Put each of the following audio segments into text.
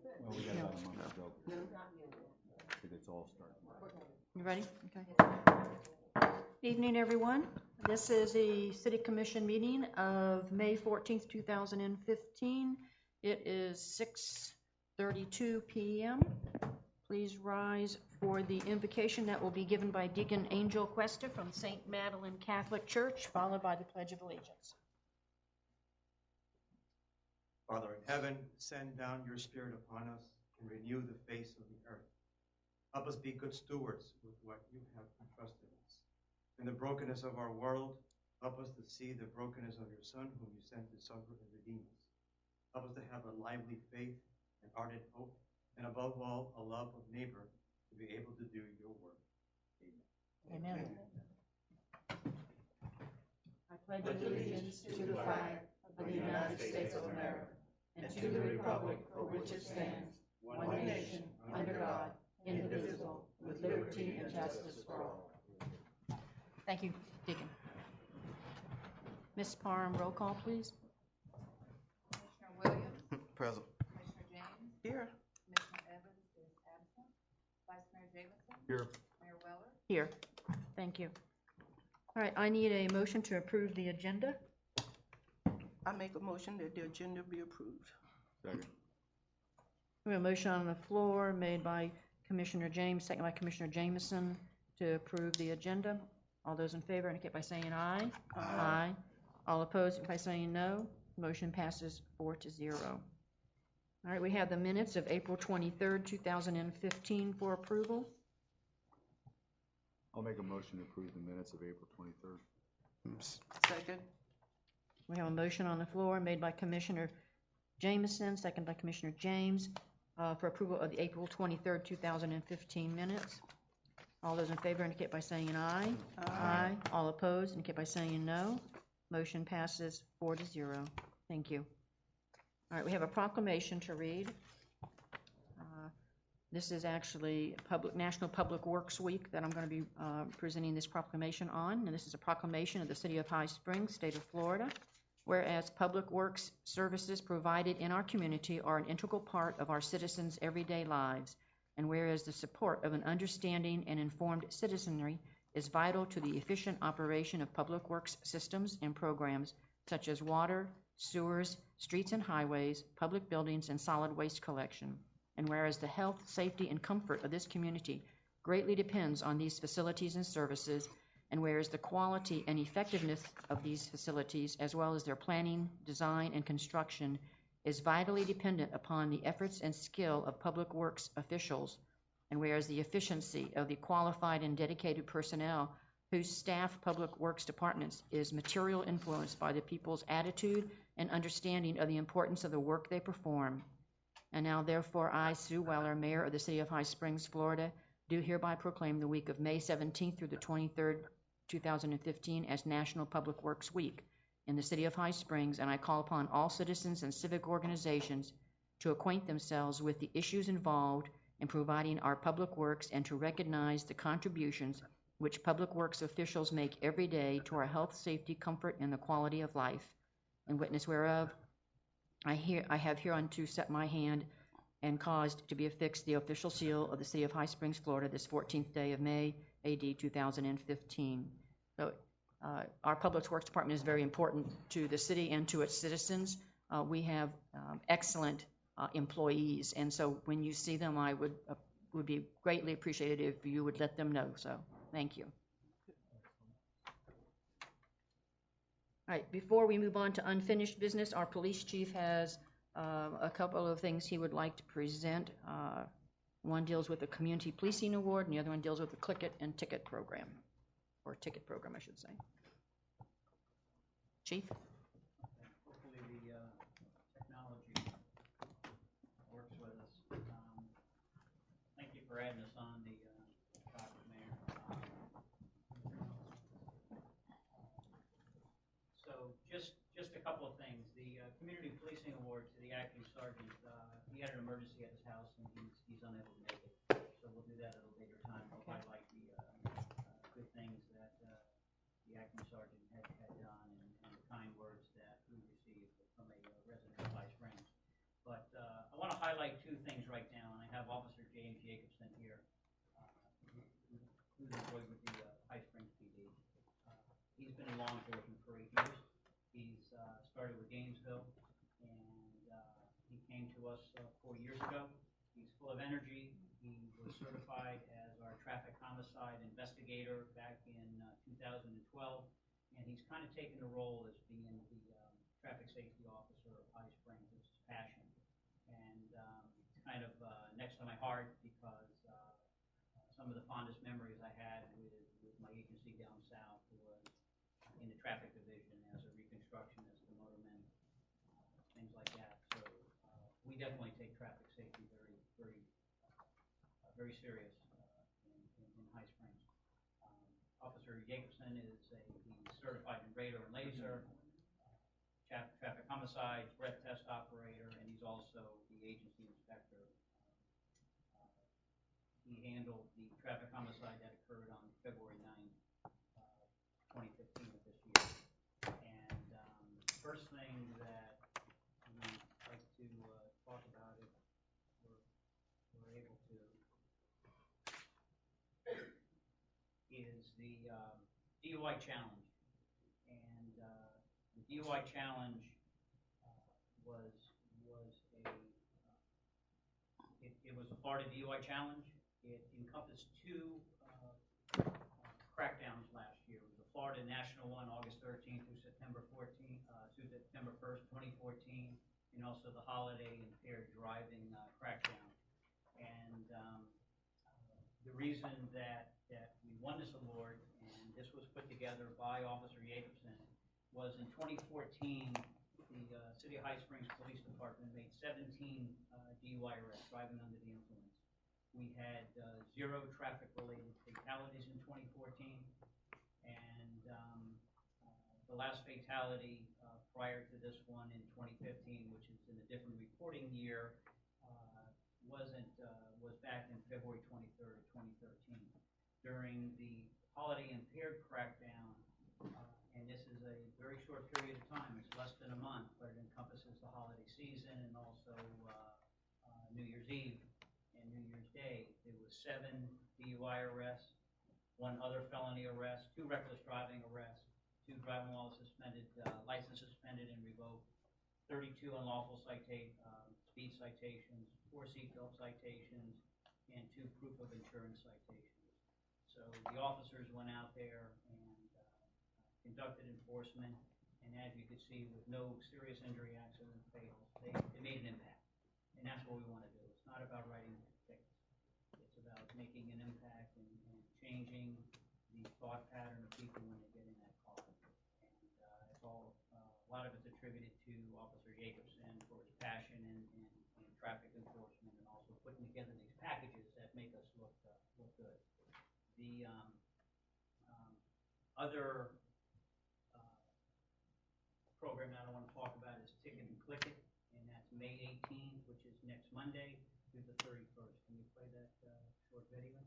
Well, we got about a month to go. Because it's all starting. You ready? Okay. Evening, everyone. This is the City Commission meeting of May 14th, 2015. It is 6:32 p.m. Please rise for the invocation that will be given by Deacon Angel Cuesta from St. Magdalene Catholic Church, followed by the Pledge of Allegiance. Father in heaven, send down your Spirit upon us and renew the face of the earth. Help us be good stewards with what you have entrusted us. In the brokenness of our world, help us to see the brokenness of your Son, whom you sent to suffer and redeem us. Help us to have a lively faith and ardent hope, and above all, a love of neighbor to be able to do your work. Amen. Amen. I pledge allegiance to the flag of the United States of America and to the republic for which it stands, one nation, under God, indivisible, with liberty and justice for all. Thank you, Deacon. Ms. Parham, roll call, please. Commissioner Williams? Present. Commissioner James? Here. Commissioner Evans is absent. Vice Mayor Jameson? Here. Mayor Weller? Here. Thank you. All right, I need a motion to approve the agenda. I make a motion that the agenda be approved. Second. We have a motion on the floor made by Commissioner James, second by Commissioner Jameson to approve the agenda. All those in favor indicate by saying aye. Aye. All opposed by saying no. Motion passes 4-0. All right, we have the minutes of April 23rd, 2015 for approval. I'll make a motion to approve the minutes of April 23rd. Second. We have a motion on the floor made by Commissioner Jameson, second by Commissioner James, for approval of the April 23rd, 2015 minutes. All those in favor indicate by saying aye. Aye. All opposed indicate by saying no. Motion passes 4-0. Thank you. All right, we have a proclamation to read. This is actually National Public Works Week that I'm going to be presenting this proclamation on. And this is a proclamation of the City of High Springs, State of Florida. Whereas public works services provided in our community are an integral part of our citizens' everyday lives, and whereas the support of an understanding and informed citizenry is vital to the efficient operation of public works systems and programs such as water, sewers, streets and highways, public buildings, and solid waste collection, and whereas the health, safety, and comfort of this community greatly depends on these facilities and services, and whereas the quality and effectiveness of these facilities, as well as their planning, design, and construction, is vitally dependent upon the efforts and skill of public works officials, and whereas the efficiency of the qualified and dedicated personnel whose staff public works departments is materially influenced by the people's attitude and understanding of the importance of the work they perform. And now, therefore, I, Sue Weller, Mayor of the City of High Springs, Florida, do hereby proclaim the week of May 17th through the 23rd, 2015 as National Public Works Week in the City of High Springs, and I call upon all citizens and civic organizations to acquaint themselves with the issues involved in providing our public works and to recognize the contributions which public works officials make every day to our health, safety, comfort, and the quality of life. In witness whereof, I have hereunto set my hand and caused to be affixed the official seal of the City of High Springs, Florida, this 14th day of May, AD 2015. So our Public Works Department is very important to the city and to its citizens. We have excellent employees, and so when you see them, I would be greatly appreciated if you would let them know. So thank you. All right, before we move on to unfinished business, our police chief has a couple of things he would like to present. One deals with the Community Policing Award, and the other one deals with the Click It and Ticket program, or ticket program, I should say. Chief? Hopefully the technology works with us. Thank you for adding us on the topic, Mayor. So just a couple of things. The Community Policing Award to the acting sergeant, he had an emergency at his house and he's unable to make it. So we'll do that at a later time. We'll highlight the good things that the acting sergeant had done and kind words that we received from a resident of High Springs. But I want to highlight highlight two things right now, and I have Officer James Jacobson here, who's employed with the High Springs PD. He's been in law enforcement for 8 years. He's started with Gainesville, and he came to us 4 years ago. He's full of energy. He was certified as our traffic homicide investigator back in 2012, and he's kind of taken the role as being the traffic safety officer of High Springs. It's his passion, and it's kind of next to my heart because some of the fondest memories I had with my agency down south was in the traffic division as a reconstructionist, a motorman, things like that. So we definitely take traffic safety very serious in High Springs. Officer Jacobson he's certified in radar and laser, traffic homicide, breath test operator, and he's also the agency inspector. He handled the traffic homicide that occurred on February 9th, 2015 of this year. And first thing that we'd like to talk about, if we're able to, is the DUI challenge. And the DUI challenge it was a Florida DUI challenge. It encompassed two crackdowns last year. It was the Florida National one, August 13th through September 1st, 2014, and also the holiday impaired driving crackdown. And the reason that we won this award, and this was put together by Officer Jacobson, was in 2014, the City of High Springs Police Department made 17 DUI arrests, driving under the influence. We had 0 traffic-related fatalities in 2014, and the last fatality prior to this one in 2015, which is in a different reporting year, was back in February 23rd of 2013. During the holiday impaired crackdown, and this is a very short period of time, it's less than a month, but it encompasses the holiday season and also New Year's Eve and New Year's Day. There was 7 DUI arrests, 1 other felony arrest, 2 reckless driving arrests, 2 driving while suspended, license suspended and revoked, 32 unlawful speed citations, 4 seatbelt citations, and 2 proof of insurance citations. So the officers went out there and conducted enforcement, and as you could see, with no serious injury, accident, fatals, they made an impact. And that's what we want to do. It's not about writing tickets. It's about making an impact and changing the thought pattern of people when they get in that car. And it's all, a lot of it's attributed to Officer Jacobson for his passion in traffic enforcement and also putting together these packages that make us look good. The other program that I want to talk about is Ticket and Click It, and that's May 18th, which is next Monday, through the 31st. Can you play that short video?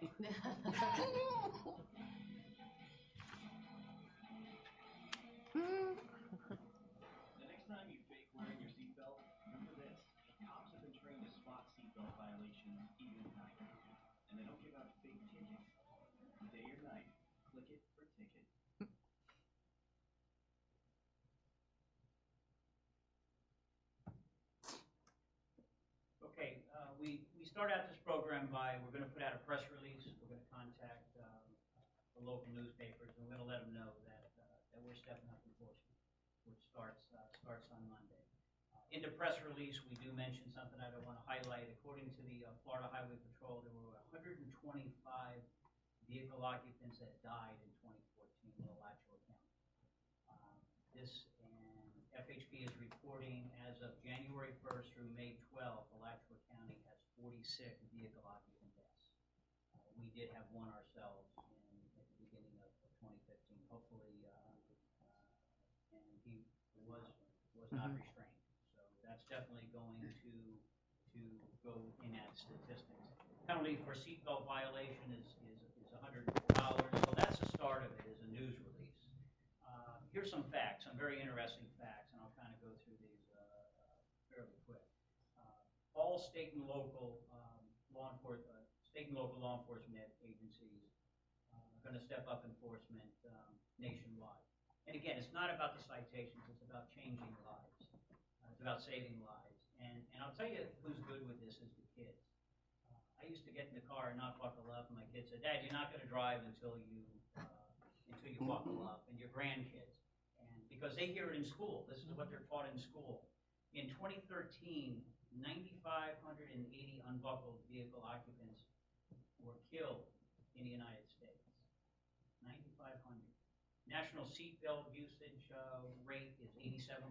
The next time you fake wearing your seatbelt, remember this. Cops have been trained to spot seatbelt violations even at night. And they don't give out fake tickets. Day or night, click it or ticket. Okay, we start out this program by, we're going to put out a press release. We're going to contact the local newspapers, and we're going to let them know that we're stepping up enforcement, which starts on Monday. In the press release, we do mention something I want to highlight. According to the Florida Highway Patrol, there were 125 vehicle occupants that died in 2014 in Alachua County. This and FHP is reporting as of January 1st through May 12th, Alachua County has 46 vehicle occupant deaths. We did have one ourselves at the beginning of 2015. Hopefully, and he was not restrained. So that's definitely going to go in at statistics. Penalty for seatbelt violation is $100. So that's the start of it, is a news release. Here's some facts, some very interesting facts, and I'll kind of go through these fairly quick. All state and local law enforcement agencies are going to step up enforcement nationwide. And again, it's not about the citations; it's about changing lives. It's about saving lives. And I'll tell you who's good with this is the kids. I used to get in the car and not buckle up, and my kids said, "Dad, you're not going to drive until you buckle up," and your grandkids. And because they hear it in school, this is what they're taught in school. In 2013, 9,580 unbuckled vehicle occupants were killed in the United States. 9,500. National seatbelt usage rate is 87%,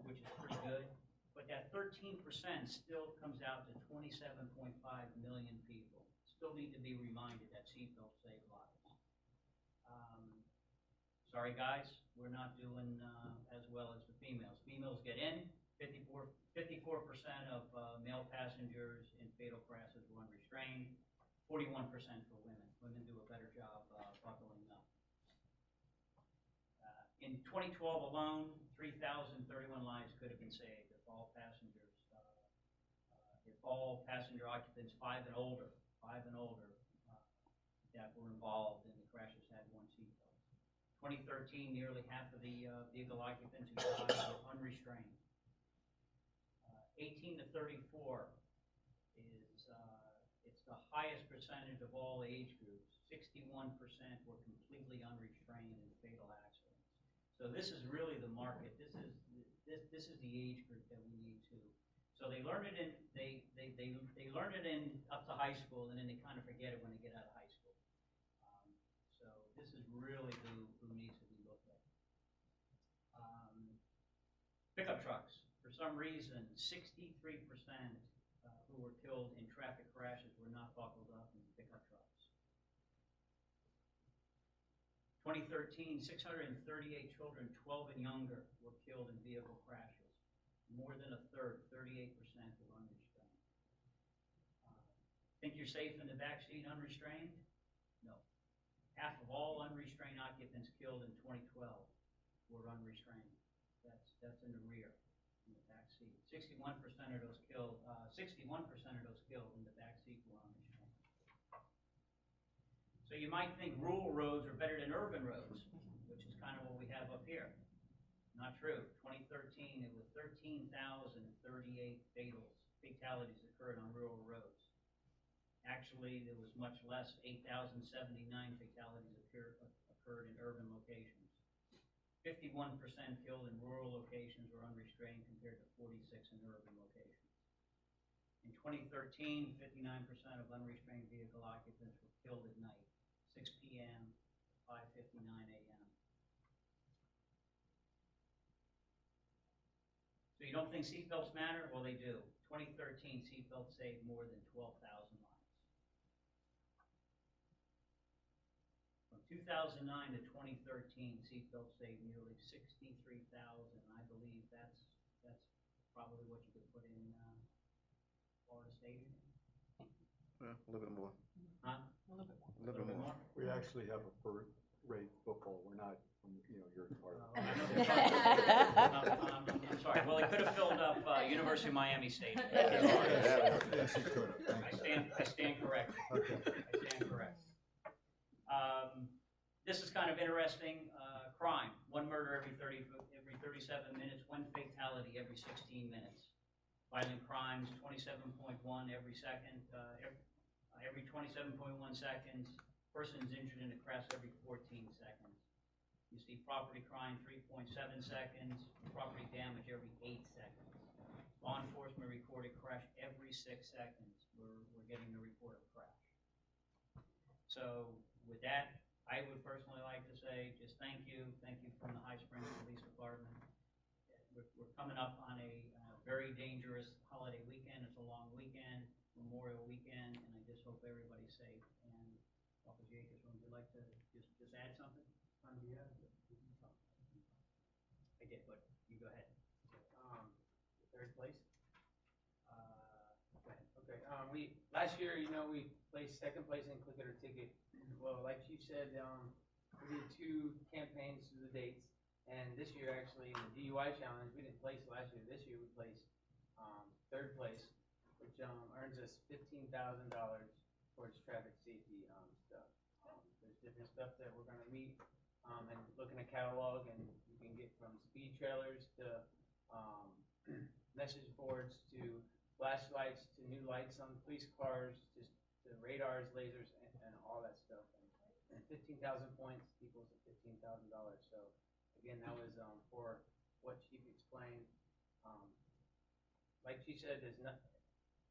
which is pretty good. But that 13% still comes out to 27.5 million people. Still need to be reminded that seatbelts save lives. Sorry guys, we're not doing as well as the females. Females get in. 54% of male passengers in fatal crashes were unrestrained. 41% for women. Women do a better job buckling up. In 2012 alone, 3,031 lives could have been saved if all passenger occupants 5 and older that were involved in the crashes had one seatbelt. 2013, nearly half of the vehicle occupants who died were unrestrained. 18 to 34 is it's the highest percentage of all age groups. 61% were completely unrestrained in fatal accidents. So this is really the market. This is the age group that we need to. So they learn it in they learn it in up to high school, and then they kind of forget it when they get out of high school. So this is really who needs to be looked at. Pickup trucks. For some reason, 63% who were killed in traffic crashes were not buckled up in pickup trucks. 2013, 638 children 12 and younger were killed in vehicle crashes. More than a third, 38%, were unrestrained. Think you're safe in the backseat unrestrained? No. Half of all unrestrained occupants killed in 2012 were unrestrained. That's in the rear, in the back seat. 61% of those killed in the back seat were unrestrained. So you might think rural roads are better than urban roads, which is kind of what we have up here. Not true. 2013, it was 13,038 fatalities occurred on rural roads. Actually, there was much less, 8,079 fatalities occurred in urban locations. 51% killed in rural locations were unrestrained compared to 46% in urban locations. In 2013, 59% of unrestrained vehicle occupants were killed at night, 6 p.m. to 5:59 a.m. So you don't think seatbelts matter? Well, they do. 2013, seatbelts saved more than 12,000 lives. From 2009 to 2013, seatbelts saved nearly 63,000. I believe that's probably what you could put in Florida State. A little bit more. Huh? A little bit more. A little bit more. We actually have a per rate football. We're not, your department. I'm sorry. Well, it could have filled up University of Miami State. Yes, you could have. I stand corrected. Okay. I stand corrected. This is kind of interesting. Crime: one murder every 37 minutes, one fatality every 16 minutes. Violent crimes: 27.1 every second. Every 27.1 seconds. Persons injured in a crash every 14 seconds. You see property crime 3.7 seconds. Property damage every 8 seconds. Law enforcement recorded crash every 6 seconds. We're getting the report of crash. So with that, I would personally like to say just thank you from the High Springs Police Department. We're coming up on a very dangerous holiday weekend. It's a long weekend, Memorial Weekend, and I just hope everybody's safe. And Officer Jacobs, would you like to just add something? I did, but you go ahead. third place. Okay, last year, we placed second place in Click It or Ticket. Well, like Chief said, we did 2 campaigns through the dates, and this year, actually, in the DUI challenge, we didn't place last year. This year, we placed third place, which earns us $15,000 towards traffic safety stuff. There's different stuff that we're going to meet and look in a catalog, and you can get from speed trailers to message boards to flashlights to new lights on police cars, just to radars, lasers, and all that stuff. And 15,000 points equals $15,000. So again, that was for what Chief explained. Like she said, there's not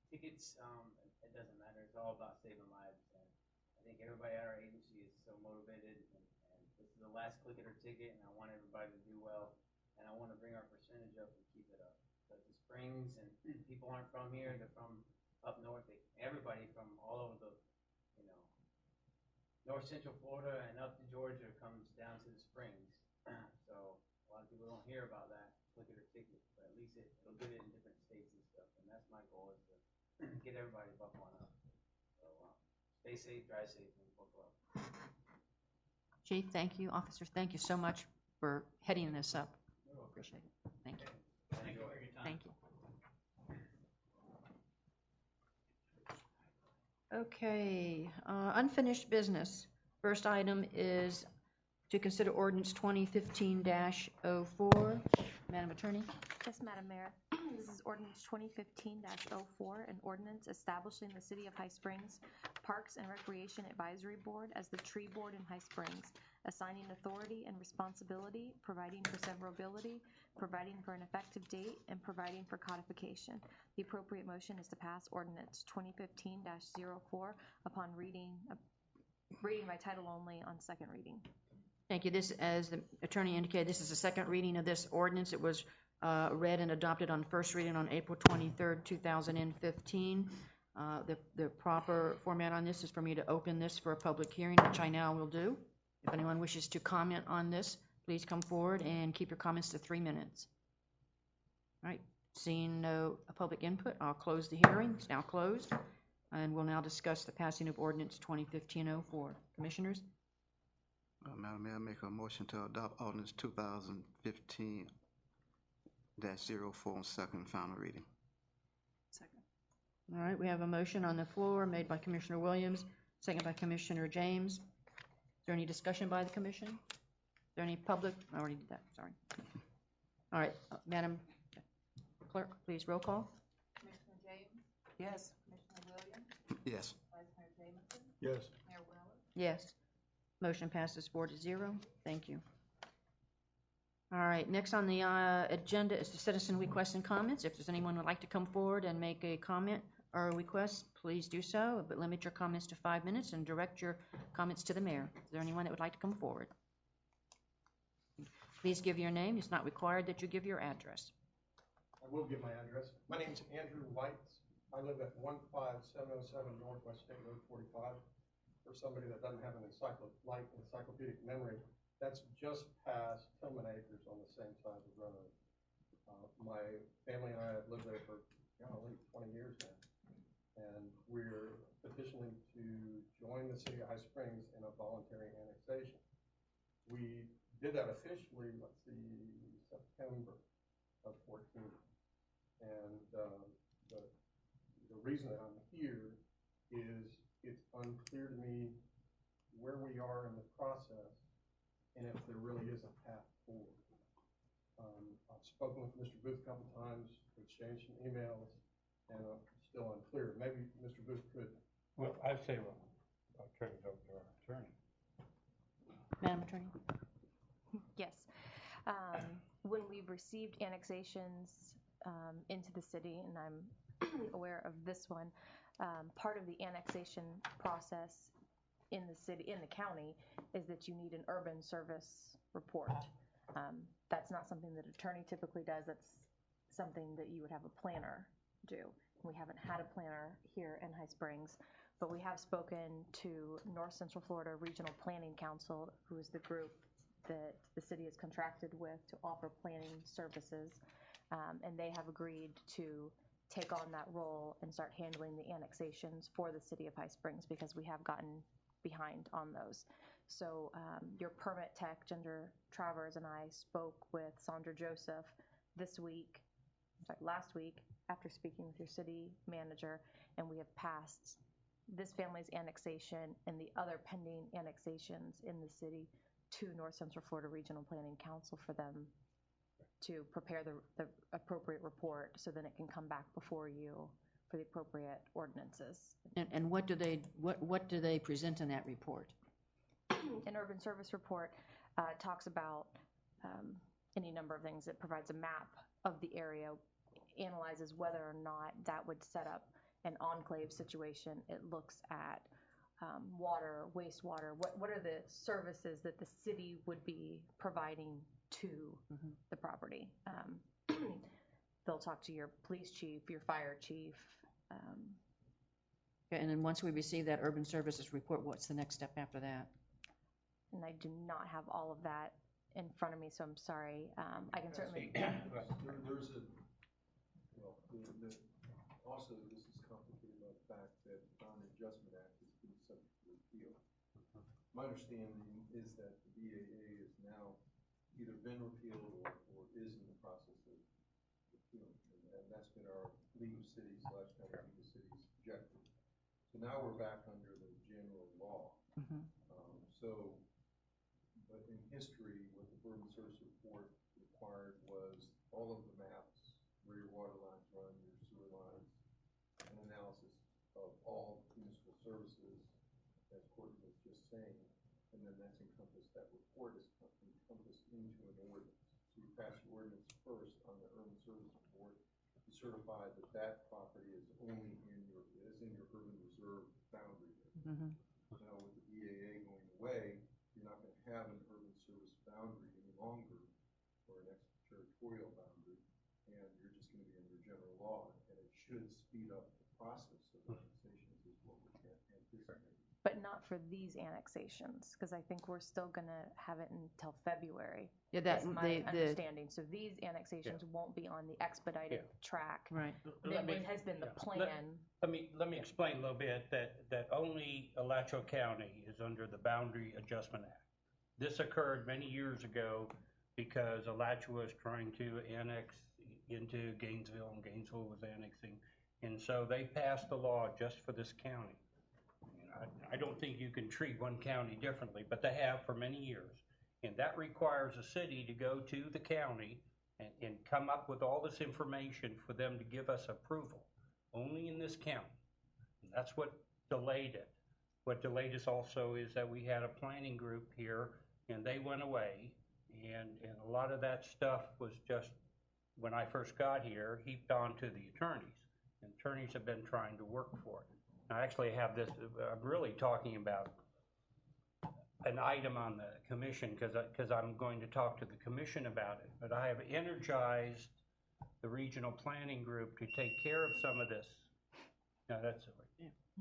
tickets. It doesn't matter. It's all about saving lives. And I think everybody at our agency is so motivated. And this is the last Click It or Ticket, and I want everybody to do well. And I want to bring our percentage up and keep it up. Because the Springs and people aren't from here; they're from up north. Everybody from all over the, north central Florida and up to Georgia comes down to the Springs. So a lot of people don't hear about that Click It or Ticket, but at least it'll get it in different states and stuff. And that's my goal, is to get everybody to buck one up. So stay safe, drive safe, and buckle up. Chief, thank you. Officers, thank you so much for heading this up. Appreciate it. Thank you. Thank you for your time. Thank you. Okay, unfinished business. First item is to consider ordinance 2015-04. Madam Attorney? Yes, Madam Mayor. This is ordinance 2015-04, an ordinance establishing the City of High Springs Parks and Recreation Advisory Board as the tree board in High Springs, assigning authority and responsibility, providing for severability, providing for an effective date, and providing for codification. The appropriate motion is to pass ordinance 2015-04 upon reading by title only on second reading. Thank you. This, as the attorney indicated, this is the second reading of this ordinance. It was read and adopted on first reading on April 23rd, 2015. The proper format on this is for me to open this for a public hearing, which I now will do. If anyone wishes to comment on this, please come forward and keep your comments to 3 minutes. All right, seeing no public input, I'll close the hearing. It's now closed, and we'll now discuss the passing of ordinance 2015-04. Commissioners? Madam Mayor, I make a motion to adopt ordinance 2015-04 on second and final reading. Second. All right, we have a motion on the floor made by Commissioner Williams, second by Commissioner James. Is there any discussion by the commission? Is there any public? I already did that, sorry. All right, Madam Clerk, please roll call. Commissioner James, Yes. Commissioner Williams, Yes. Vice Mayor Jamison, Yes. Mayor Weller. Yes. Motion passes 4-0. Thank you. All right, next on the agenda is the citizen requests and comments. If there's anyone who would like to come forward and make a comment or a request, please do so, but limit your comments to 5 minutes and direct your comments to the mayor. Is there anyone that would like to come forward? Please give your name. It's not required that you give your address. I will give my address. My name is Andrew White. I live at 15707 Northwest State Road 45. For somebody that doesn't have an encyclopedic memory, that's just past Tillman Acres on the same side of the road. My family and I have lived there for 20 years now, and we're petitioning to join the City of High Springs in a voluntary annexation. We did that officially, September of 14, and the reason that I'm here is it's unclear to me where we are in the process and if there really is a path forward. I've spoken with Mr. Booth a couple times, exchanged some emails, and I'm still unclear. Maybe Mr. Booth could. Well, I say, I'll turn it over to our attorney. Madam Attorney? Yes. When we've received annexations into the city, and I'm aware of this one, part of the annexation process in the city, in the county, is that you need an urban service report. That's not something that an attorney typically does. That's something that you would have a planner do. We haven't had a planner here in High Springs, but we have spoken to North Central Florida Regional Planning Council, who is the group that the city is contracted with to offer planning services. and they have agreed to take on that role and start handling the annexations for the city of High Springs because we have gotten behind on those. So your permit tech, Ginger Travers, and I spoke with Sandra Joseph last week after speaking with your city manager, and we have passed this family's annexation and the other pending annexations in the city to North Central Florida Regional Planning Council for them to prepare the appropriate report so then it can come back before you for the appropriate ordinances. And what do they present in that report? An urban service report talks about any number of things. It provides a map of the area, analyzes whether or not that would set up an enclave situation. It looks at water, wastewater. What are the services that the city would be providing to the property? They'll talk to your police chief, your fire chief. Okay, and then once we receive that urban services report, what's the next step after that? And I do not have all of that in front of me, so I'm sorry. I can certainly. There's a, well, also this is complicated by the fact that the Boundary Adjustment Act has been subject to repeal. My understanding is that the BAA is now either been repealed or is in the process of repealing, and that's been our League of Cities, last time League of Cities objective. So now we're back under the general law. So, but in history, what the urban service report required was all of the maps, where your water lines run, your sewer lines, an analysis of all municipal services, as Courtney was just saying, and then that's encompassed, that report is encompassed into an ordinance. So you pass the ordinance first on the urban service report, you certify that that property is only in your urban reserve boundary. Now with the BAA going away, you're not going to have an urban service boundary any longer, or an extraterritorial boundary, and you're just going to be under general law, and it should speed up the process of annexations is what we can anticipate. But not for these annexations, because I think we're still going to have it until February. Yeah, that's my understanding. So these annexations won't be on the expedited track. Right. That has been the plan. Let me explain a little bit that only Alachua County is under the Boundary Adjustment Act. This occurred many years ago because Alachua was trying to annex into Gainesville, and Gainesville was annexing. And so they passed a law just for this county. I don't think you can treat one county differently, but they have for many years. And that requires a city to go to the county and come up with all this information for them to give us approval, only in this county. And that's what delayed it. What delayed us also is that we had a planning group here, and they went away, and a lot of that stuff was just, when I first got here, heaped onto the attorneys. And attorneys have been trying to work for it. I actually have this, I'm really talking about an item on the commission because I'm going to talk to the commission about it. But I have energized the regional planning group to take care of some of this. No, that's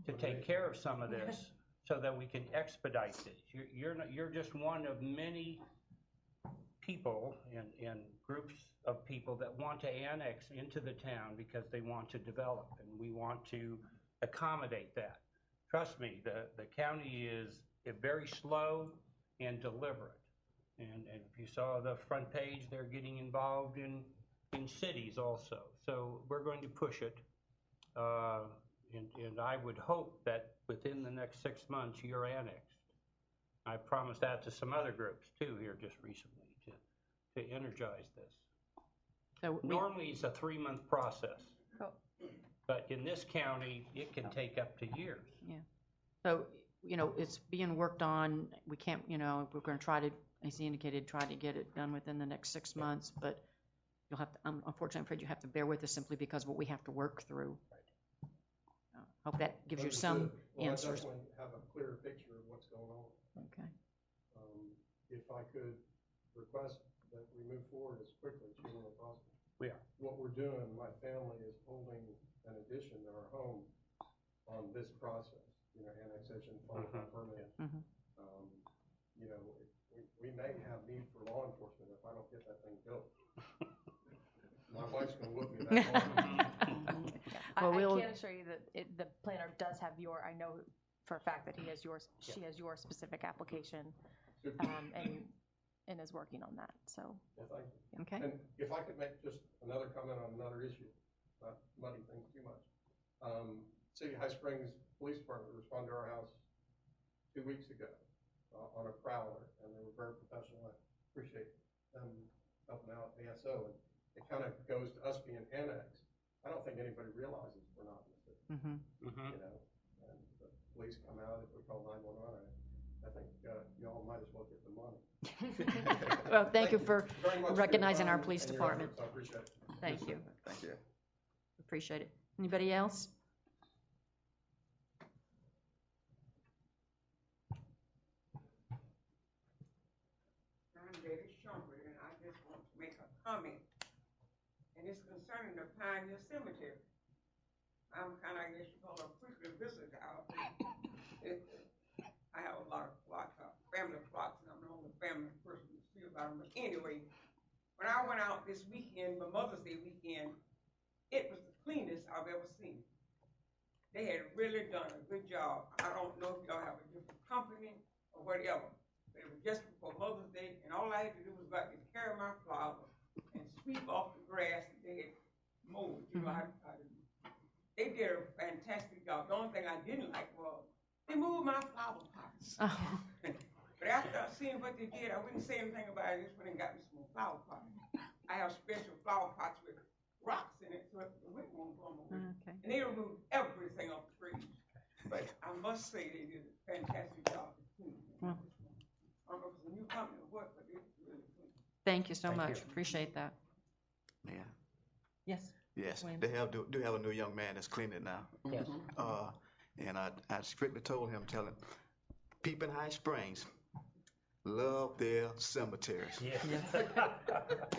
to take care of some of this so that we can expedite this. You're just one of many people and groups of people that want to annex into the town because they want to develop, and we want to accommodate that. Trust me, the county is very slow and deliberate. And if you saw the front page, they're getting involved in cities also. So we're going to push it. And I would hope that within the next 6 months, you're annexed. I promised that to some other groups too here just recently to energize this. So normally it's a 3-month process. But in this county, it can take up to years. Yeah. So, it's being worked on. We can't, we're going to try to, as he indicated, try to get it done within the next 6 months. But you'll have to, unfortunately, I'm afraid you have to bear with us simply because of what we have to work through. Hope that gives you some answers. I definitely have a clearer picture of what's going on. Okay. If I could request that we move forward as quickly as humanly possible. We are. What we're doing, my family is holding an addition to our home on this process, annexation, final permit. We may have need for law enforcement if I don't get that thing built. My wife's gonna whoop me that morning. Well, we'll- I can assure you that the planner does have I know for a fact that she has your specific application, and is working on that, so. Yeah, thank you. Okay. And if I could make just another comment on another issue, not muddy things too much. City of High Springs Police Department responded to our house 2 weeks ago on a prowler, and they were very professional. I appreciate them helping out ASO, and it kind of goes to us being annexed. I don't think anybody realizes we're not in the city, you know, and the police come out, if we call 911, I think y'all might as well get the money. Well, thank you for very much for your recognizing our time police and your department. efforts. I appreciate it. Thank you. Thank you. Appreciate it. Anybody else? I'm Betty Shumpert, and I just want to make a comment. And it's concerning the Pioneer Cemetery. I'm kind of, I guess you call it a frequent visitor out there. I have a lot of flocks, family flocks, and I'm the only family person to see about them. But anyway, when I went out this weekend, for Mother's Day weekend, it was the cleanest I've ever seen. They had really done a good job. I don't know if y'all have a different company or whatever, but it was just before Mother's Day, and all I had to do was go out and carry my flowers and sweep off the grass that they had mowed. You know, they did a fantastic job. The only thing I didn't like was they moved my flower pots. Oh. But after seeing what they did, I wouldn't say anything about it. I just went and got me some more flower pots. I have special flower pots with rocks in it, so the wind won't blow them away. Okay. And they removed everything off the trees. But I must say they did a fantastic job. Well. I don't know if it's a new company or what, but it's really clean. Thank you so Thank much. you. Appreciate that. Yeah. Yes. Yes, William. they do have a new young man that's cleaning it now. Yes. And I strictly told him, tell him, people in High Springs love their cemeteries. Yeah.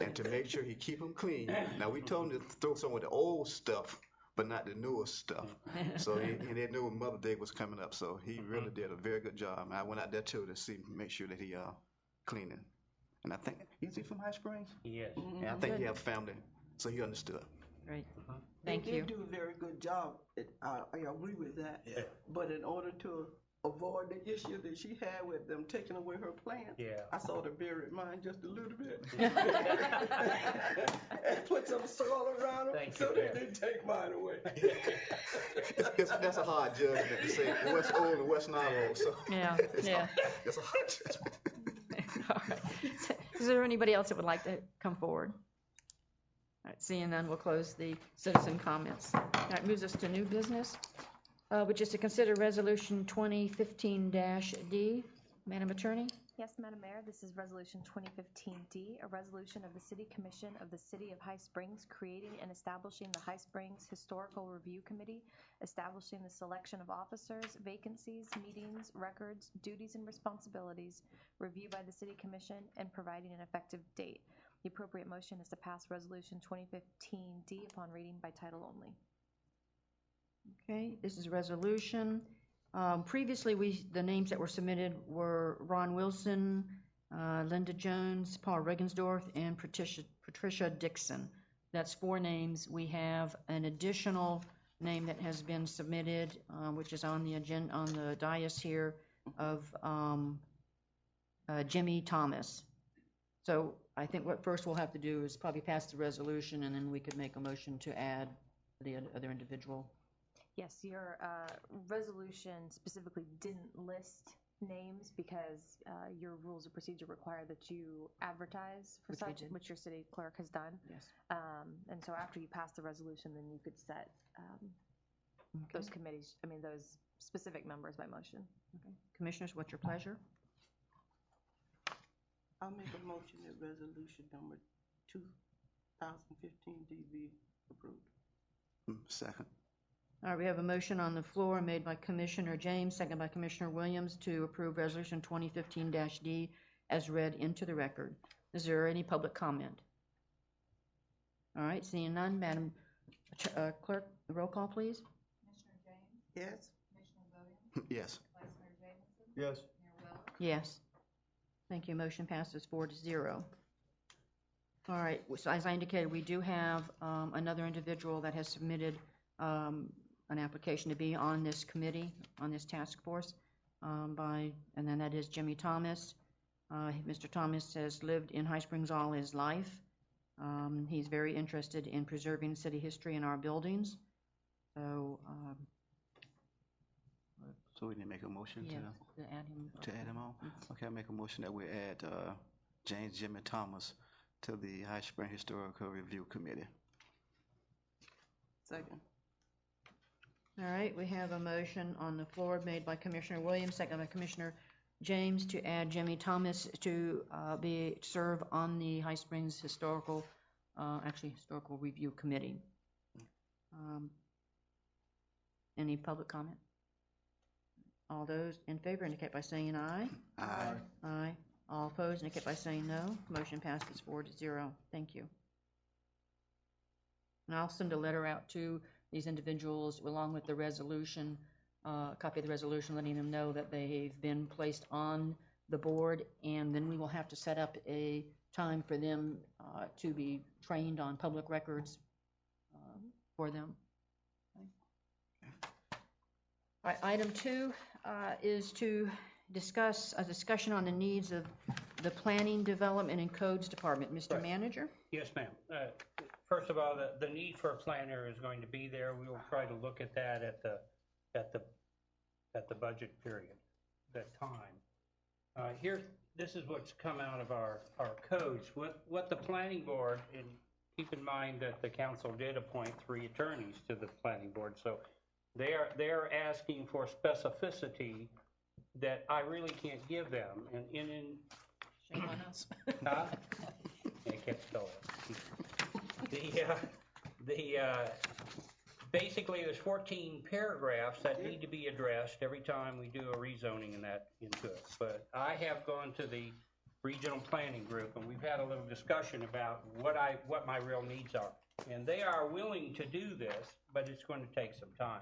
And to make sure he keep them clean. Now, we told him to throw some of the old stuff, but not the newer stuff. So, and they knew Mother Day was coming up, so he really did a very good job. I went out there too to see, make sure that he cleaning. And I think, is he from High Springs? Yes. And I think he have family, so he understood. Great. Thank They you. did do a very good job. I agree with that. Yeah. But in order to avoid the issue that she had with them taking away her plant, Yeah. I sort of buried mine just a little bit. And put some soil around them Thank so you, they yeah. didn't take mine away. That's a hard judgment to say what's old and what's not old. So Yeah, yeah. It's a hard judgment. All right. Is there anybody else that would like to come forward? All right, seeing none, we'll close the citizen comments. All right, moves us to new business, which is to consider Resolution 2015-D. Madam Attorney? Yes, Madam Mayor, this is Resolution 2015-D, a resolution of the City Commission of the City of High Springs creating and establishing the High Springs Historical Review Committee, establishing the selection of officers, vacancies, meetings, records, duties, and responsibilities, review by the City Commission, and providing an effective date. The appropriate motion is to pass Resolution 2015-D upon reading by title only. Okay, this is a resolution. Previously, the names that were submitted were Ron Wilson, Linda Jones, Paul Regensdorf, and Patricia Dixon. That's 4 names. We have an additional name that has been submitted, which is on the agenda, on the dais here, of Jimmy Thomas. So I think what first we'll have to do is probably pass the resolution, and then we could make a motion to add the other individual. Yes, your resolution specifically didn't list names because your rules of procedure require that you advertise for Which we such, did. which your city clerk has done. Yes. And so after you pass the resolution, then you could set those committees, those specific members by motion. Okay. Commissioners, what's your pleasure? I'll make a motion that resolution number 2015-D be approved. Second. All right, we have a motion on the floor made by Commissioner James, second by Commissioner Williams, to approve Resolution 2015-D as read into the record. Is there any public comment? All right, seeing none, Madam Clerk, the roll call, please. Commissioner James? Yes. Commissioner Williams? Yes. Vice Mayor Jamison? Yes. Mayor Wells? Yes. Thank you. Motion passes 4-0. All right, so as I indicated, we do have another individual that has submitted an application to be on this committee, on this task force, and then that is Jimmy Thomas. Mr. Thomas has lived in High Springs all his life. He's very interested in preserving city history in our buildings. So, So we need to make a motion yes, to add him. to add him on? Okay, I make a motion that we add James Jimmy Thomas to the High Spring Historical Review Committee. Second. All right, we have a motion on the floor made by Commissioner Williams, second by Commissioner James, to add Jimmy Thomas to serve on the High Springs Historical Review Committee. Any public comment? All those in favor indicate by saying aye. Aye. Aye. All opposed indicate by saying no. Motion passes 4-0. Thank you. And I'll send a letter out to these individuals along with the resolution, a copy of the resolution, letting them know that they've been placed on the board, and then we will have to set up a time for them to be trained on public records for them. All right, item 2 is to discuss a discussion on the needs of the Planning, Development, and Codes Department. Mr. Right. Manager? Yes, ma'am. First of all, the need for a planner is going to be there. We will try to look at that at the budget period, that time. This is what's come out of our codes. What the planning board, and keep in mind that the council did appoint 3 attorneys to the planning board, so they're asking for specificity that I really can't give them. And Shame on us. Huh? Yeah, I can't spell it. Basically, there's 14 paragraphs that need to be addressed every time we do a rezoning and that into it. But I have gone to the regional planning group, and we've had a little discussion about what my real needs are. And they are willing to do this, but it's going to take some time.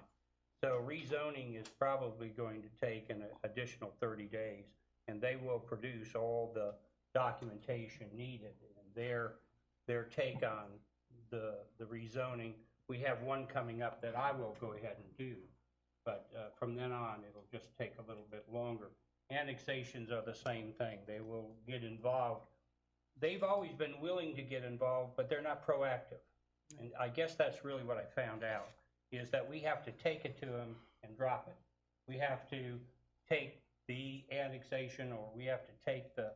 So rezoning is probably going to take an additional 30 days, and they will produce all the documentation needed. And their take on the rezoning, we have one coming up that I will go ahead and do, but from then on, it'll just take a little bit longer. Annexations are the same thing. They will get involved. They've always been willing to get involved, but they're not proactive. And I guess that's really what I found out, is that we have to take it to them and drop it. We have to take the annexation, or we have to take the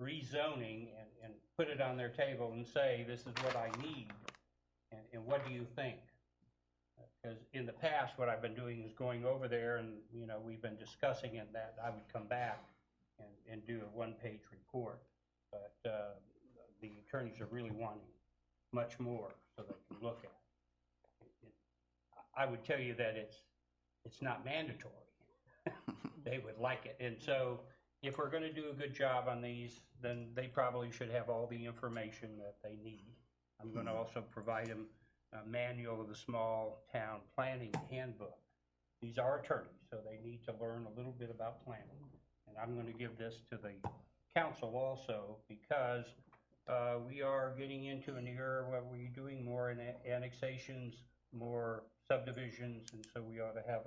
rezoning and put it on their table and say, this is what I need, and what do you think? Because in the past, what I've been doing is going over there, and we've been discussing it, that I would come back and do a 1-page report. But the attorneys are really wanting much more so they can look at it. I would tell you that it's not mandatory. They would like it. And so if we're going to do a good job on these, then they probably should have all the information that they need. I'm going to also provide them a manual of the small town planning handbook. These are attorneys, so they need to learn a little bit about planning. And I'm going to give this to the council also, because we are getting into an era where we're doing more annexations, more subdivisions, and so we ought to have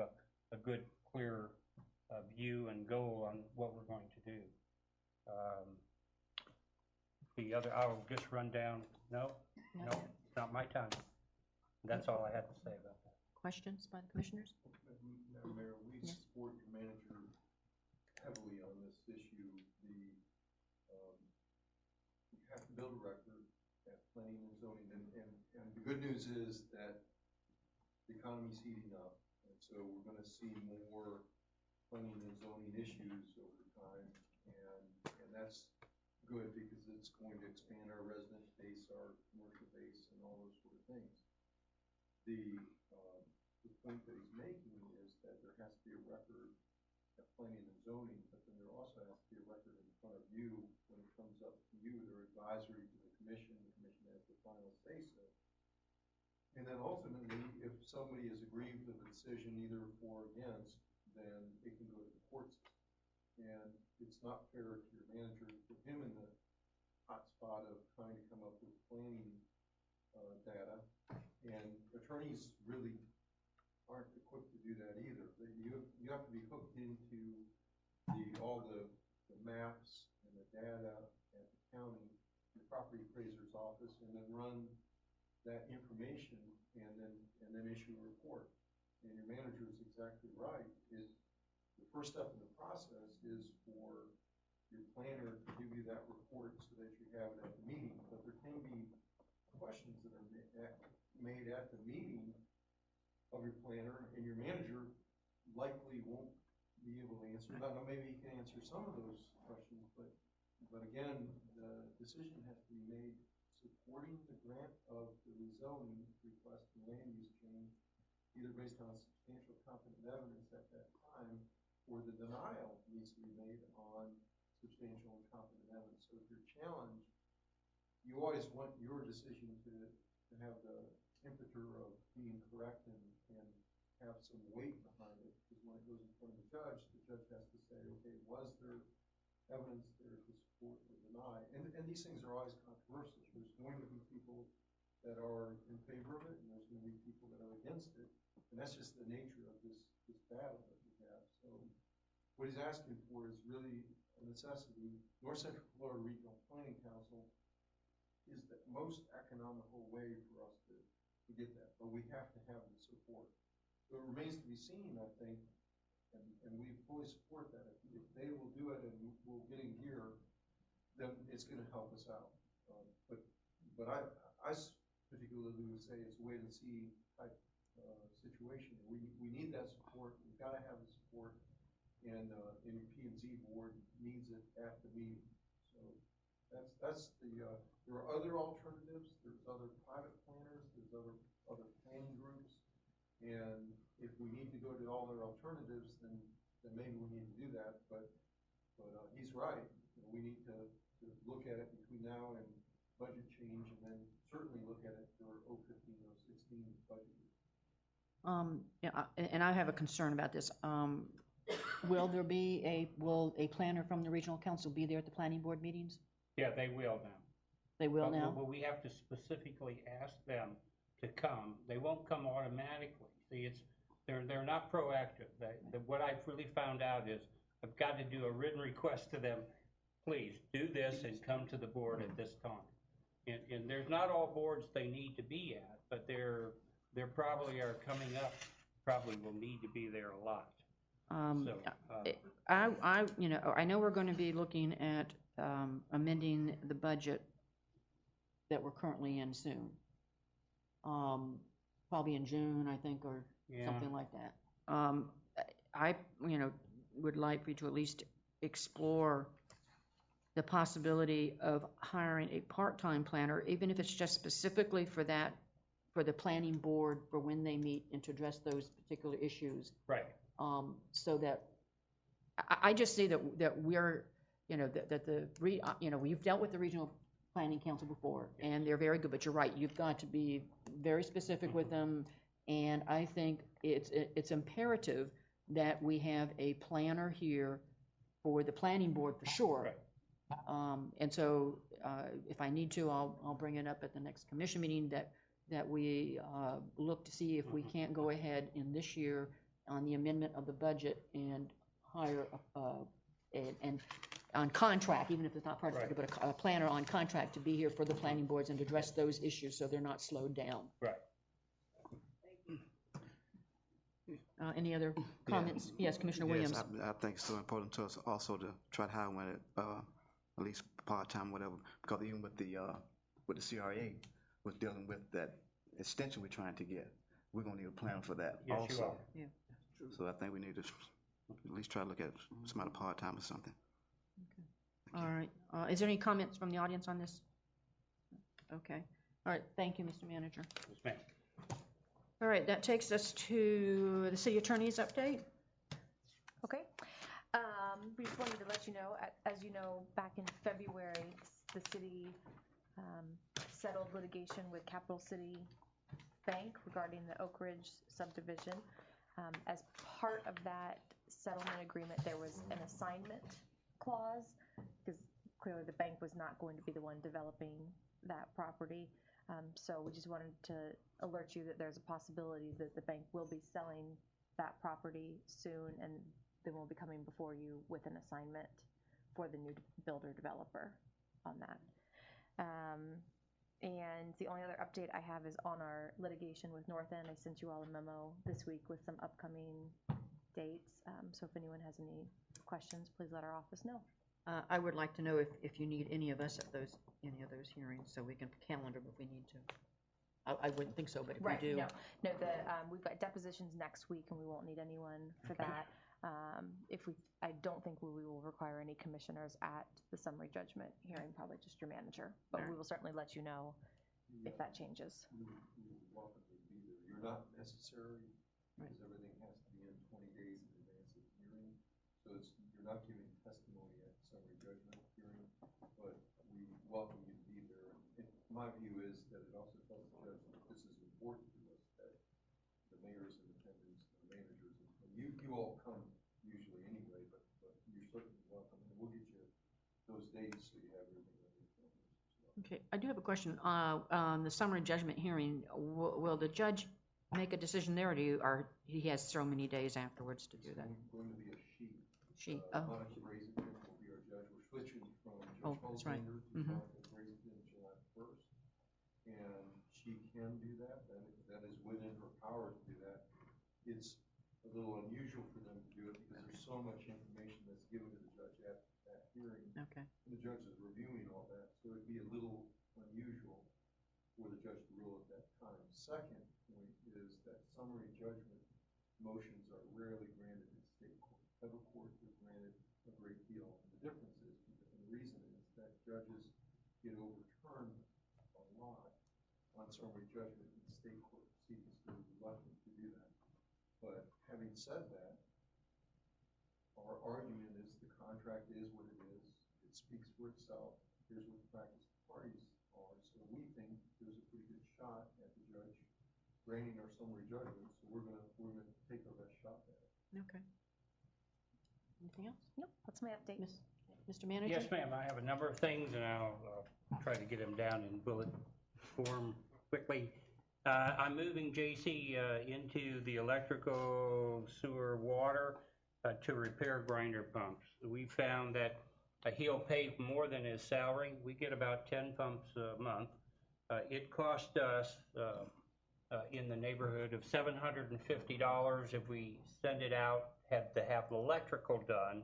a good, clear view and goal on what we're going to do. I'll just run down. No, it's not my time. That's all I have to say about that. Questions by the commissioners? Madam Mayor, we support your manager heavily on this issue. You have to build a record at planning and zoning, and the good news is that the economy's heating up, and so we're going to see more planning and zoning issues over time, and that's good because it's going to expand our resident base, our commercial base, and all those sort of things. The point that he's making is that there has to be a record at planning and zoning, but then there also has to be a record in front of you when it comes up to you. They're advisory to the commission has the final say-so. And then ultimately, if somebody is aggrieved with a decision either for or against, then it can go to the court system. And it's not fair to your manager to put him in the hot spot of trying to come up with planning data, and attorneys really aren't equipped to do that either. You have to be hooked into all the maps and the data at the county, the property appraiser's office, and then run that information and then issue a report. And your manager is exactly right. Is the first step in the process is for your planner to give you that report so that you have it at the meeting. But there can be questions that are made at the meeting of your planner, and your manager likely won't be able to answer. Now, maybe he can answer some of those questions, but again, the decision has to be made supporting the grant of the rezoning request and land use change, either based on substantial competent evidence at that time, or the denial needs to be made on substantial and competent evidence. So if you're challenged, you always want your decision to have the impetus of being correct and have some weight behind it, because when it goes in front of the judge has to say, okay, was there evidence there to support or deny? And these things are always controversial. There's going to be people that are in favor of it, and there's going to be people that are against it, and that's just the nature of this battle that we have. So what he's asking for is really a necessity. North Central Florida Regional Planning Council is the most economical way for us to get that, but we have to have the support. So it remains to be seen, I think, and we fully support that. If they will do it and we'll get in gear, then it's going to help us out. But I particularly would say it's a wait and see type situation. We need that support. We've got to have the support, and your P&Z board needs it at the meeting. So that's the. There are other alternatives. There's other private planners. There's other planning groups. And if we need to go to all their alternatives, then maybe we need to do that. But he's right. We need to look at it between now and budget change, and then certainly look at it for 015, 016 budget year. And I have a concern about this. Will a planner from the regional council be there at the planning board meetings? Yeah, they will now. They will now? But we have to specifically ask them to come. They won't come automatically. See, they're not proactive. What I've really found out is I've got to do a written request to them. Please do this and come to the board at this time. And there's not all boards they need to be at, but they're probably are coming up. Probably will need to be there a lot. I know we're going to be looking at amending the budget that we're currently in soon. Probably in June, I think, or something like that. I would like for you to at least explore the possibility of hiring a part-time planner, even if it's just specifically for the planning board for when they meet and to address those particular issues. Right. So that I just see that we're, we've dealt with the regional planning council before, and they're very good. But you're right; you've got to be very specific with them, and I think it's imperative that we have a planner here for the planning board for sure. Right. And so, if I need to, I'll bring it up at the next commission meeting that we look to see if we can't go ahead in this year on the amendment of the budget and hire and on contract, even if it's not part of it, but a planner on contract to be here for the planning boards and to address those issues so they're not slowed down. Right. Any other comments? Yes, Commissioner Williams. Yes, I think it's so important to us also to try to hire one at least part-time, whatever, because even with the CRA, was dealing with that extension we're trying to get. We're going to need a plan for that Yes, also. you are. Yeah. So I think we need to at least try to look at some other part-time or something. All right. Is there any comments from the audience on this? Okay. All right. Thank you, Mr. Manager. Yes, ma'am. All right. That takes us to the city attorney's update. Okay. We just wanted to let you know, as you know, back in February, the city settled litigation with Capital City Bank regarding the Oak Ridge subdivision. As part of that settlement agreement, there was an assignment clause, because clearly the bank was not going to be the one developing that property. So we just wanted to alert you that there's a possibility that the bank will be selling that property soon, and then we'll be coming before you with an assignment for the new builder developer on that. And the only other update I have is on our litigation with North End. I sent you all a memo this week with some upcoming dates. So if anyone has any questions, please let our office know. I would like to know if you need any of us at any of those hearings, so we can calendar if we need to. I wouldn't think so, but if we do. No, we've got depositions next week, and we won't need anyone for that. I don't think we will require any commissioners at the summary judgment hearing, probably just your manager. But we will certainly let you know if that changes. You're welcome to be there. You're not necessary, because everything has to be in 20 days in advance of the hearing. So you're not giving testimony at summary judgment hearing, but we welcome you to be there. And my view is that it also tells the judge that this is important to us, that the mayor's independence, the managers, and you all come usually anyway, but you're certainly welcome, and we'll get you those dates so you have everything ready for us as well. Okay, I do have a question. On the summary judgment hearing, will the judge make a decision there, or he has so many days afterwards to do that? It's going to be a she. Monica Brasington will be our judge. We're switching from Judge that's right. Holzander to Monica Brasington July 1st. And she can do that. That is within her power to do that. It's a little unusual for them to do it because there's so much information that's given to the judge at that hearing. Okay. And the judge is reviewing all that, so it'd be a little unusual for the judge to rule at that time. Second point is that summary judgment motions are rarely granted in state court. Federal court is granted a great deal. And the difference is, and the reason is that judges get overturned a lot on summary judgment in state court proceedings. They're reluctant to do that. But having said that, our argument is the contract is what it is. It speaks for itself. Here's what the practice parties are. So we think there's a pretty good shot at the judge granting our summary judgment. So we're gonna take our best shot at it. Okay. Anything else? Nope, that's my update. Mr. Manager? Yes, ma'am. I have a number of things, and I'll try to get them down in bullet form quickly. I'm moving JC into the electrical, sewer, water to repair grinder pumps. We found that he'll pay more than his salary. We get about 10 pumps a month. It cost us in the neighborhood of $750 if we send it out, have to have the electrical done,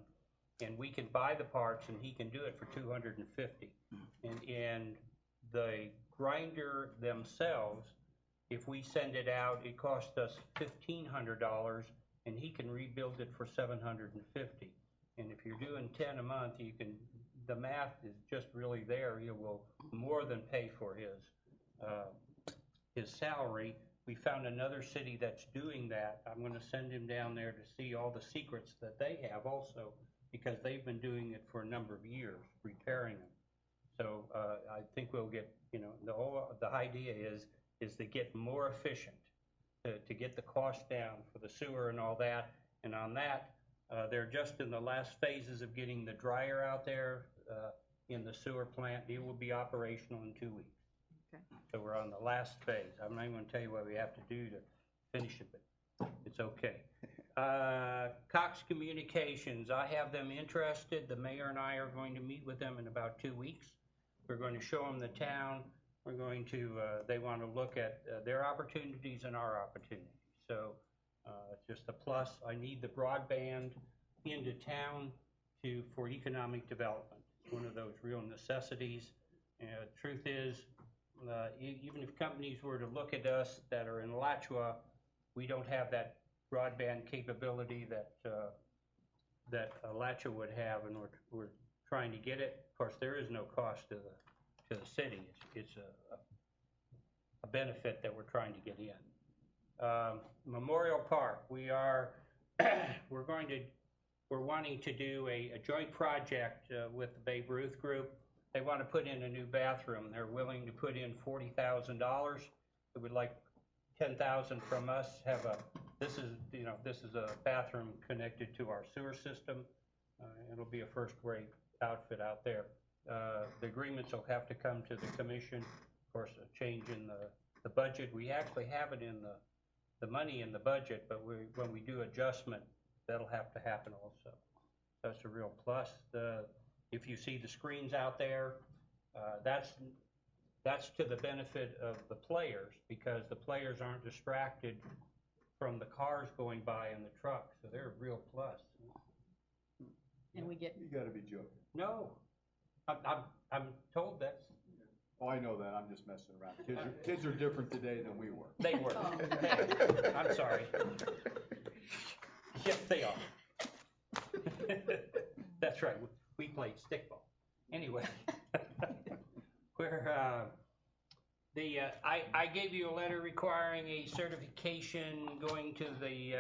and we can buy the parts and he can do it for $250. And the grinder themselves, if we send it out, it costs us $1,500 and he can rebuild it for $750. And if you're doing 10 a month, the math is just really there. He will more than pay for his salary. We found another city that's doing that. I'm going to send him down there to see all the secrets that they have also, because they've been doing it for a number of years, repairing them. So I think we'll get, the idea is to get more efficient, to get the cost down for the sewer and all that. And on that, they're just in the last phases of getting the dryer out there in the sewer plant. It will be operational in 2 weeks. Okay. So we're on the last phase. I'm not even going to tell you what we have to do to finish it, but it's okay. Cox Communications, I have them interested. The mayor and I are going to meet with them in about 2 weeks. We're going to show them the town. We're going to, they want to look at their opportunities and our opportunities. So it's just a plus. I need the broadband into town for economic development. It's one of those real necessities. The truth is, even if companies were to look at us that are in Alachua, we don't have that broadband capability that Alachua would have, and we're trying to get it. Of course, there is no cost to the city. It's a benefit that we're trying to get in. Memorial Park, we're wanting to do a joint project with the Babe Ruth Group. They want to put in a new bathroom. They're willing to put in $40,000. They would like $10,000 from us. This is a bathroom connected to our sewer system. It'll be a first-rate outfit out there. The agreements will have to come to the commission. Of course, a change in the budget, we actually have it in the money in the budget, but when we do adjustment, that'll have to happen also. That's a real plus. If you see the screens out there, that's to the benefit of the players, because the players aren't distracted from the cars going by and the trucks, so they're a real plus. And we get, You gotta be joking. No, I'm told that's, Oh, I know that, I'm just messing around. Kids are different today than we were. they were. I'm sorry. Yes, they are. That's right, we played stickball. Anyway, I gave you a letter requiring a certification going to the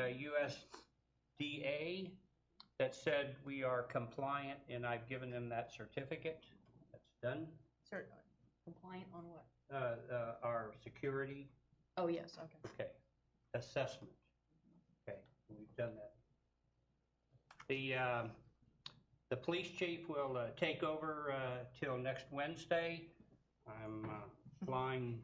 USDA that said we are compliant, and I've given them that certificate. That's done. sir, compliant on what? Our security, Oh, yes, okay. okay, assessment. Okay, we've done that. The police chief will take over till next Wednesday. I'm flying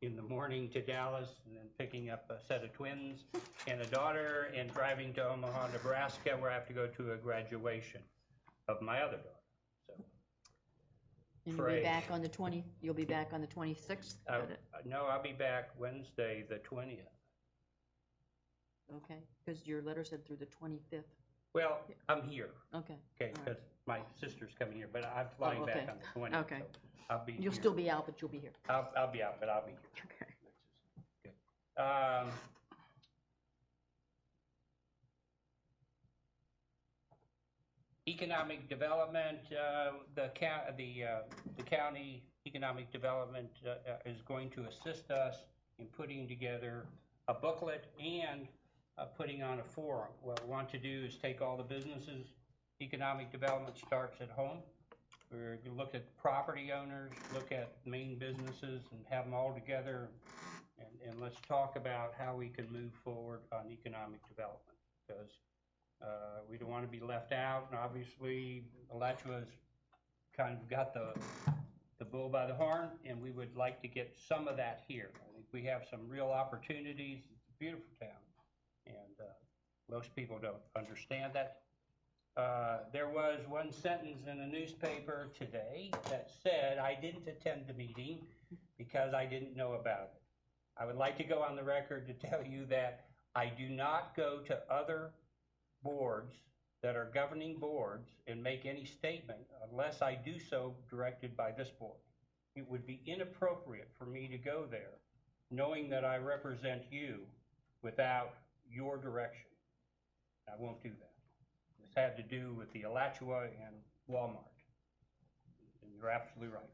in the morning to Dallas and then picking up a set of twins and a daughter and driving to Omaha, Nebraska, where I have to go to a graduation of my other daughter. So, And you'll be back on the 26th? no, I'll be back Wednesday, the 20th. Okay, because your letter said through the 25th. Well, I'm here. Okay. Okay, all right. because my sister's coming here, but I'm flying okay. back on the 20th. Okay. So I'll be You'll here. still be out, but you'll be here. I'll be out, but I'll be here. Okay. Good. Economic development, the county economic development is going to assist us in putting together a booklet and putting on a forum. What we want to do is take all the businesses. Economic development starts at home. We're going to look at property owners, look at main businesses, and have them all together, and let's talk about how we can move forward on economic development, because we don't want to be left out, and obviously Alachua's kind of got the bull by the horn, and we would like to get some of that here. I think we have some real opportunities. It's a beautiful town, and most people don't understand that. There was one sentence in the newspaper today that said, I didn't attend the meeting because I didn't know about it. I would like to go on the record to tell you that I do not go to other boards that are governing boards and make any statement unless I do so directed by this board. It would be inappropriate for me to go there knowing that I represent you without your direction. I won't do that. This had to do with the Alachua and Walmart. And you're absolutely right.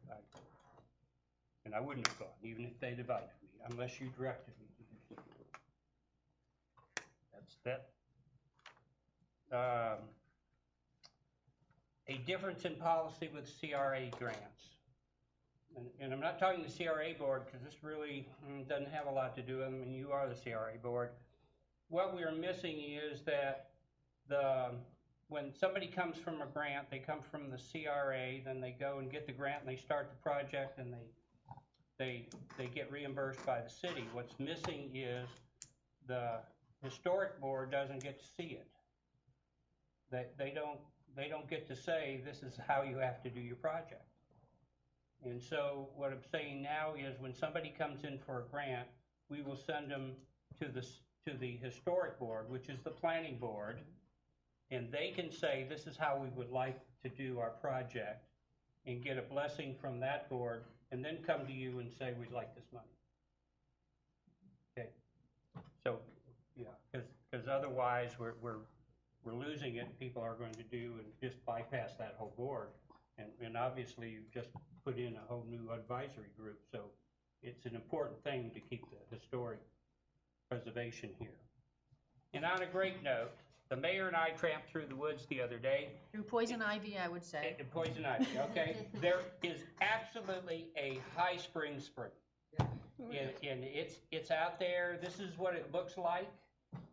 And I wouldn't have gone, even if they'd invited me, unless you directed me to do so. That's that. A difference in policy with CRA grants. And I'm not talking the CRA board because this really doesn't have a lot to do with them, and you are the CRA board. What we're missing is that when somebody comes from a grant, they come from the CRA, then they go and get the grant and they start the project and they get reimbursed by the city. What's missing is the historic board doesn't get to see it. They don't get to say this is how you have to do your project. And so what I'm saying now is when somebody comes in for a grant, we will send them to the historic board, which is the planning board, and they can say this is how we would like to do our project and get a blessing from that board, and then come to you and say we'd like this money. Okay. So yeah, because otherwise we're losing it. People are going to do and just bypass that whole board, and obviously you just put in a whole new advisory group. So it's an important thing to keep the historic preservation here. And on a great note, the mayor and I tramped through the woods the other day. Through poison ivy, I would say. Poison ivy, okay? There is absolutely a high spring. And it's out there. This is what it looks like.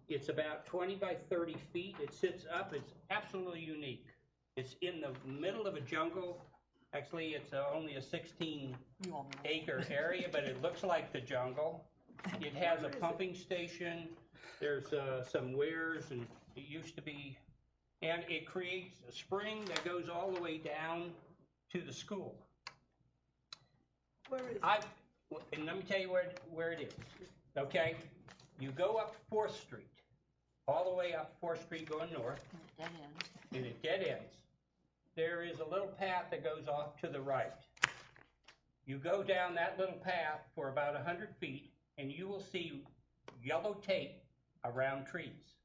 It's about 20 by 30 feet. It sits up. It's absolutely unique. It's in the middle of a jungle. Actually, it's only a 16-acre area, but it looks like the jungle. It has a pumping station. There's some weirs, and it used to be, and it creates a spring that goes all the way down to the school. Where is it? And let me tell you where it is, okay? You go up 4th Street, all the way up 4th Street going north, Dead ends. and it dead ends. There is a little path that goes off to the right. You go down that little path for about 100 feet, and you will see yellow tape around trees.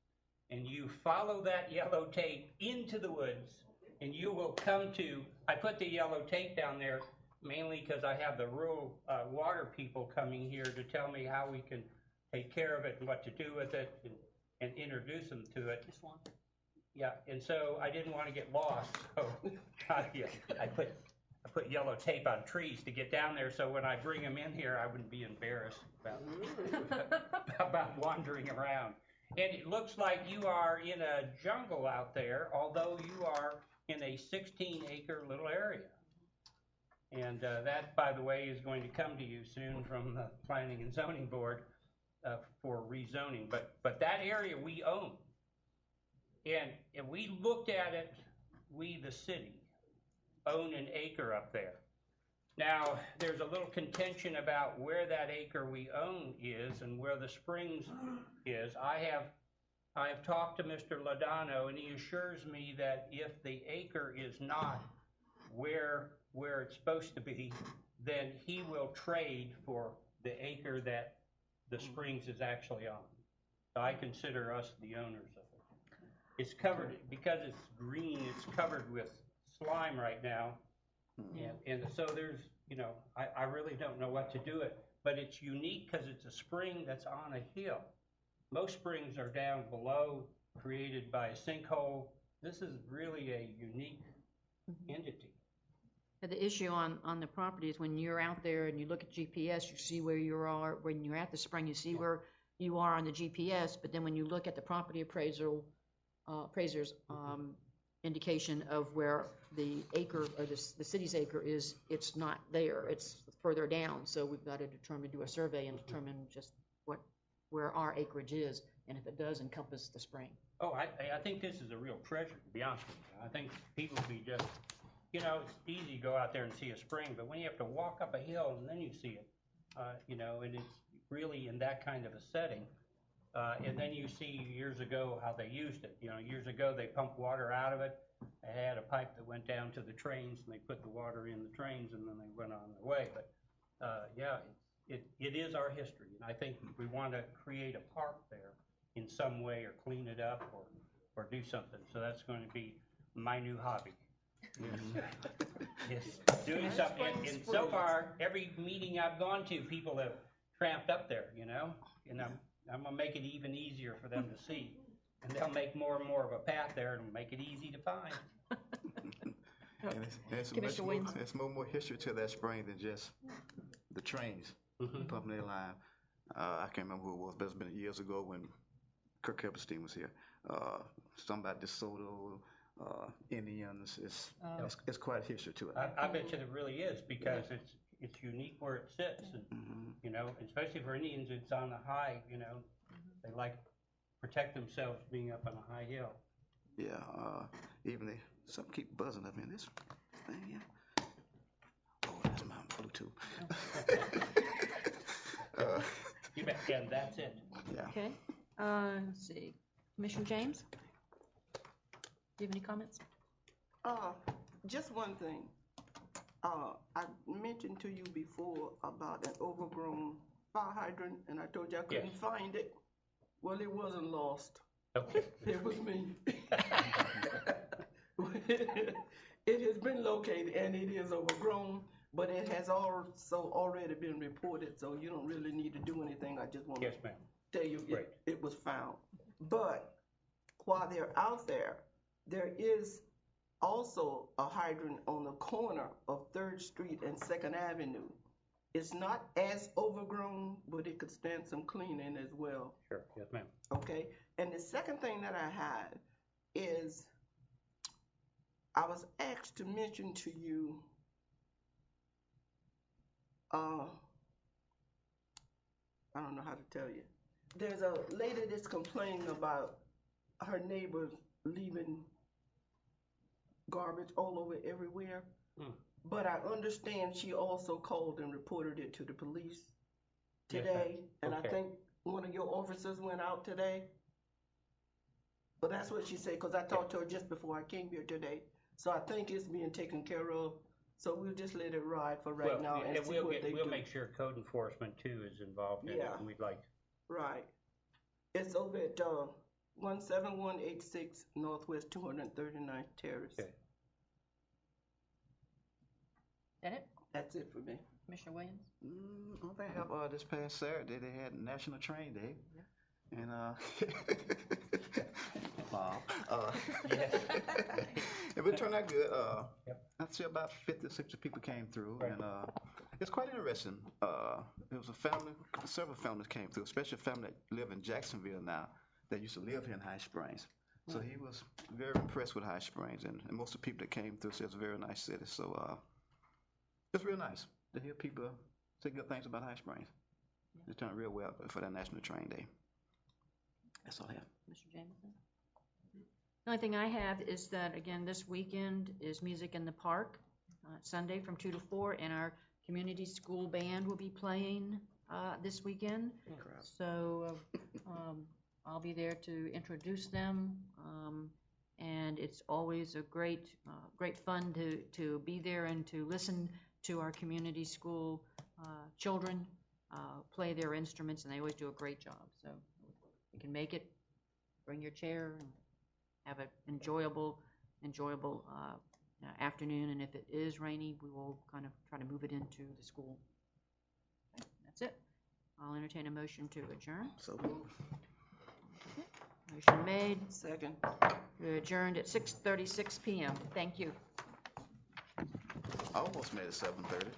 And you follow that yellow tape into the woods, and you will come to, I put the yellow tape down there mainly because I have the rural water people coming here to tell me how we can take care of it and what to do with it and introduce them to it. This one. Yeah, and so I didn't want to get lost, so I put yellow tape on trees to get down there, so when I bring them in here, I wouldn't be embarrassed about wandering around. And it looks like you are in a jungle out there, although you are in a 16-acre little area. And that, by the way, is going to come to you soon from the Planning and Zoning Board for rezoning. But that area we own. And if we looked at it, we, the city, own an acre up there. Now, there's a little contention about where that acre we own is and where the springs is. I have talked to Mr. Lodano, and he assures me that if the acre is not where it's supposed to be, then he will trade for the acre that the springs is actually on. So I consider us the owners of it. It's covered, because it's green, it's covered with slime right now. And so there's, I really don't know what to do it, but it's unique because it's a spring that's on a hill. Most springs are down below, created by a sinkhole. This is really a unique entity. The issue on the property is when you're out there and you look at GPS, you see where you are. When you're at the spring, you see where you are on the GPS, but then when you look at the property appraiser's indication of where the acre or the city's acre is, it's not there. It's further down. So we've got to do a survey and determine just where our acreage is and if it does encompass the spring. Oh, I think this is a real treasure, to be honest with you. I think people be just, it's easy to go out there and see a spring, but when you have to walk up a hill and then you see it, and it's really in that kind of a setting. And then you see years ago how they used it. Years ago they pumped water out of it. They had a pipe that went down to the trains, and they put the water in the trains, and then they went on their way. But it is our history, and I think we want to create a park there in some way, or clean it up, or do something. So that's going to be my new hobby. Is doing something. And so far, every meeting I've gone to, people have tramped up there, and I'm going to make it even easier for them to see. And they'll make more and more of a path there and make it easy to find. And there's more history to that spring than just the trains pumping their line. I can't remember who it was, but it's been years ago when Kirk Epstein was here. Something about DeSoto, Indians. It's quite a history to it. I bet you there really is, because it's unique where it sits, and especially for Indians, it's on a high. They like to protect themselves being up on a high hill. Yeah, even something keep buzzing up in this thing here. Oh, that's my Bluetooth. You bet, and that's it. Yeah. Okay. Let's see. Commissioner James, do you have any comments? Just one thing. I mentioned to you before about an overgrown fire hydrant, and I told you I couldn't find it. Well, it wasn't lost. Okay. It was me. It has been located, and it is overgrown, but it has also already been reported, so you don't really need to do anything. I just want to tell you it was found. But while they're out there, there is also a hydrant on the corner of 3rd Street and 2nd Avenue. It's not as overgrown, but it could stand some cleaning as well. Sure, yes ma'am. Okay, and the second thing that I had is I was asked to mention to you I don't know how to tell you. There's a lady that's complaining about her neighbors leaving garbage all over everywhere. But I understand she also called and reported it to the police today. And I think one of your officers went out today. But that's what she said, because I talked to her just before I came here today. So I think it's being taken care of. So we'll just let it ride for right now and see what they do. We'll make sure code enforcement too is involved in it, and we'd like. Right. It's over at 17186 Northwest 239th Terrace. Okay. That it? That's it for me. Commissioner Williams? Don't they have, this past Saturday, they had National Train Day. And, Bob, it turned out good. I'd say about 50, 60 people came through, and it's quite interesting. It was a family, several families came through, especially a family that live in Jacksonville now that used to live here in High Springs. So he was very impressed with High Springs, and most of the people that came through said it's a very nice city. So it's real nice to hear people say good things about High Springs. It turned real well for that National Train Day. That's all I have. Mr. Jameson? The only thing I have is that, again, this weekend is Music in the Park, Sunday from 2 to 4, and our community school band will be playing this weekend. So I'll be there to introduce them, and it's always a great fun to be there and to listen to our community school children play their instruments, and they always do a great job. So if you can make it, bring your chair and have an enjoyable afternoon, and if it is rainy, we will kind of try to move it into the school. Okay, that's it. I'll entertain a motion to adjourn. So moved. Motion made. Second. We're adjourned at 6:36 p.m. Thank you. I almost made it 7:30.